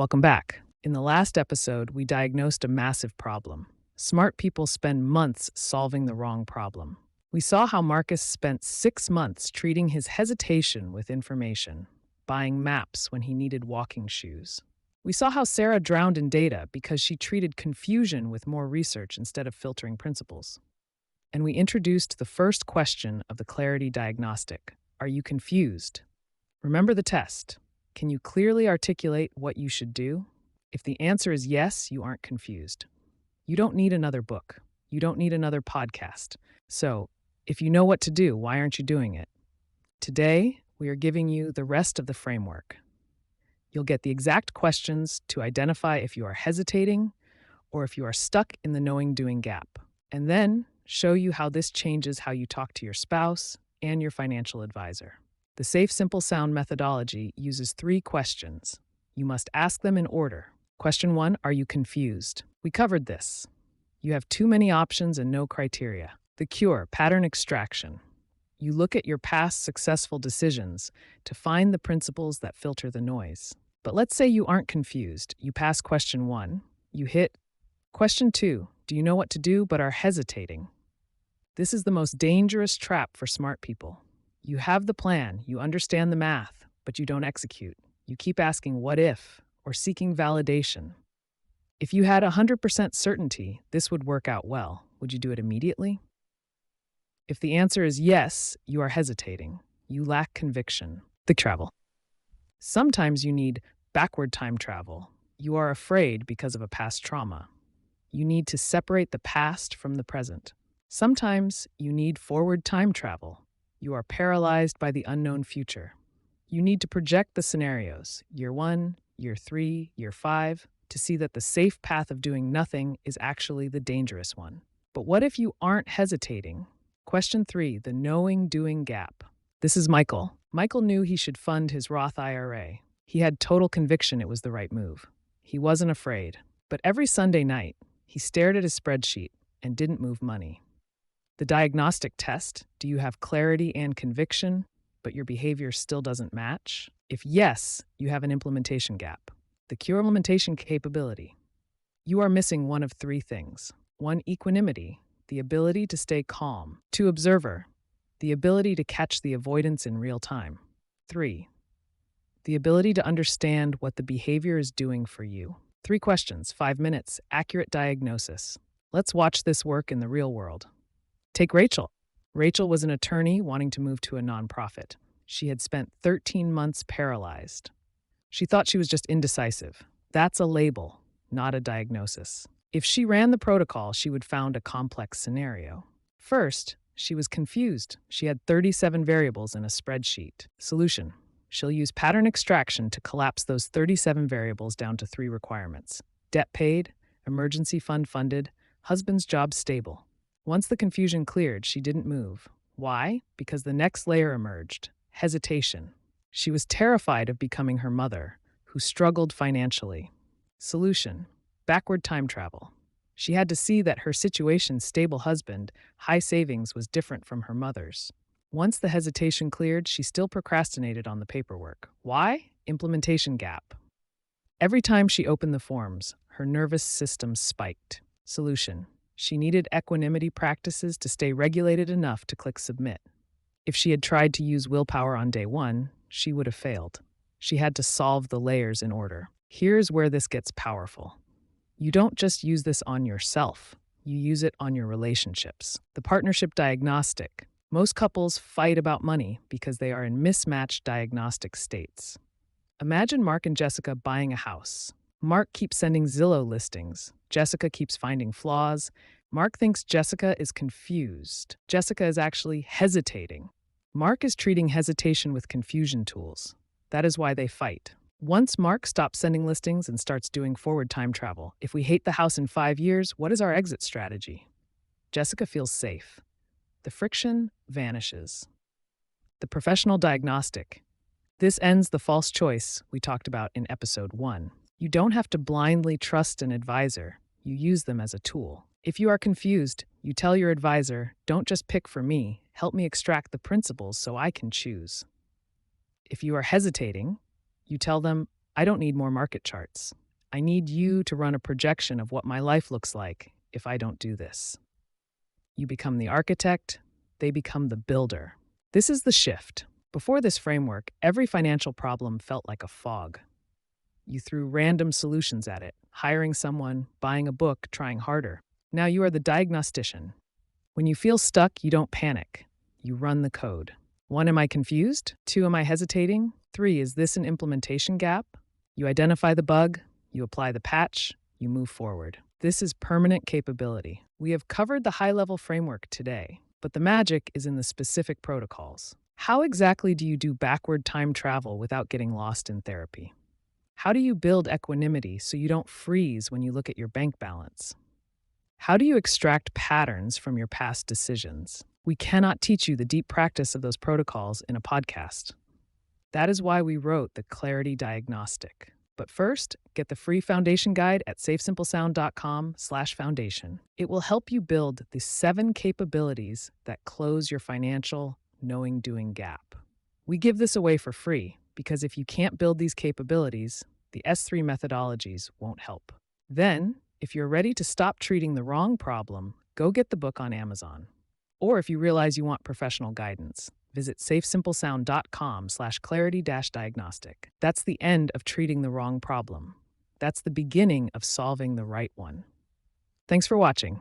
Welcome back. In the last episode, we diagnosed a massive problem. Smart people spend months solving the wrong problem. We saw how Marcus spent 6 months treating his hesitation with information, buying maps when he needed walking shoes. We saw how Sarah drowned in data because she treated confusion with more research instead of filtering principles. And we introduced the first question of the Clarity Diagnostic. Are you confused? Remember the test. Can you clearly articulate what you should do? If the answer is yes, you aren't confused. You don't need another book. You don't need another podcast. So, if you know what to do, why aren't you doing it? Today, we are giving you the rest of the framework. You'll get the exact questions to identify if you are hesitating or if you are stuck in the knowing-doing gap, and then show you how this changes how you talk to your spouse and your financial advisor. The SafeSimpleSound methodology uses 3 questions. You must ask them in order. Question 1, are you confused? We covered this. You have too many options and no criteria. The cure, pattern extraction. You look at your past successful decisions to find the principles that filter the noise. But let's say you aren't confused. You pass question 1. You hit question 2. Do you know what to do but are hesitating? This is the most dangerous trap for smart people. You have the plan, you understand the math, but you don't execute. You keep asking what if or seeking validation. If you had 100% certainty this would work out well, would you do it immediately? If the answer is yes, you are hesitating. You lack conviction. The travel. Sometimes you need backward time travel. You are afraid because of a past trauma. You need to separate the past from the present. Sometimes you need forward time travel. You are paralyzed by the unknown future. You need to project the scenarios, year 1, year 3, year 5, to see that the safe path of doing nothing is actually the dangerous one. But what if you aren't hesitating? Question 3, the knowing-doing gap. This is Michael. Michael knew he should fund his Roth IRA. He had total conviction it was the right move. He wasn't afraid. But every Sunday night, he stared at his spreadsheet and didn't move money. The diagnostic test, do you have clarity and conviction, but your behavior still doesn't match? If yes, you have an implementation gap. The cure, implementation capability. You are missing one of 3 things. 1, equanimity, the ability to stay calm. 2, observer, the ability to catch the avoidance in real time. 3, the ability to understand what the behavior is doing for you. 3 questions, 5 minutes, accurate diagnosis. Let's watch this work in the real world. Take Rachel. Rachel was an attorney wanting to move to a nonprofit. She had spent 13 months paralyzed. She thought she was just indecisive. That's a label, not a diagnosis. If she ran the protocol, she would found a complex scenario. First, she was confused. She had 37 variables in a spreadsheet. Solution. She'll use pattern extraction to collapse those 37 variables down to 3 requirements. Debt paid, emergency fund funded, husband's job stable. Once the confusion cleared, she didn't move. Why? Because the next layer emerged, hesitation. She was terrified of becoming her mother, who struggled financially. Solution. Backward time travel. She had to see that her situation's stable husband, high savings, was different from her mother's. Once the hesitation cleared, she still procrastinated on the paperwork. Why? Implementation gap. Every time she opened the forms, her nervous system spiked. Solution. She needed equanimity practices to stay regulated enough to click submit. If she had tried to use willpower on day 1, she would have failed. She had to solve the layers in order. Here's where this gets powerful. You don't just use this on yourself, you use it on your relationships. The partnership diagnostic. Most couples fight about money because they are in mismatched diagnostic states. Imagine Mark and Jessica buying a house. Mark keeps sending Zillow listings. Jessica keeps finding flaws. Mark thinks Jessica is confused. Jessica is actually hesitating. Mark is treating hesitation with confusion tools. That is why they fight. Once Mark stops sending listings and starts doing forward time travel, if we hate the house in 5 years, what is our exit strategy? Jessica feels safe. The friction vanishes. The professional diagnostic. This ends the false choice we talked about in episode 1. You don't have to blindly trust an advisor. You use them as a tool. If you are confused, you tell your advisor, don't just pick for me, help me extract the principles so I can choose. If you are hesitating, you tell them, I don't need more market charts. I need you to run a projection of what my life looks like if I don't do this. You become the architect, they become the builder. This is the shift. Before this framework, every financial problem felt like a fog. You threw random solutions at it, hiring someone, buying a book, trying harder. Now you are the diagnostician. When you feel stuck, you don't panic. You run the code. 1, am I confused? 2, am I hesitating? 3, is this an implementation gap? You identify the bug, you apply the patch, you move forward. This is permanent capability. We have covered the high-level framework today, but the magic is in the specific protocols. How exactly do you do backward time travel without getting lost in therapy? How do you build equanimity so you don't freeze when you look at your bank balance? How do you extract patterns from your past decisions? We cannot teach you the deep practice of those protocols in a podcast. That is why we wrote the Clarity Diagnostic. But first, get the free foundation guide at SafeSimpleSound.com/foundation. It will help you build the 7 capabilities that close your financial knowing-doing gap. We give this away for free because if you can't build these capabilities, the S3 methodologies won't help. Then, if you're ready to stop treating the wrong problem, go get the book on Amazon. Or if you realize you want professional guidance, visit SafeSimpleSound.com/clarity-diagnostic. That's the end of treating the wrong problem. That's the beginning of solving the right one. Thanks for watching.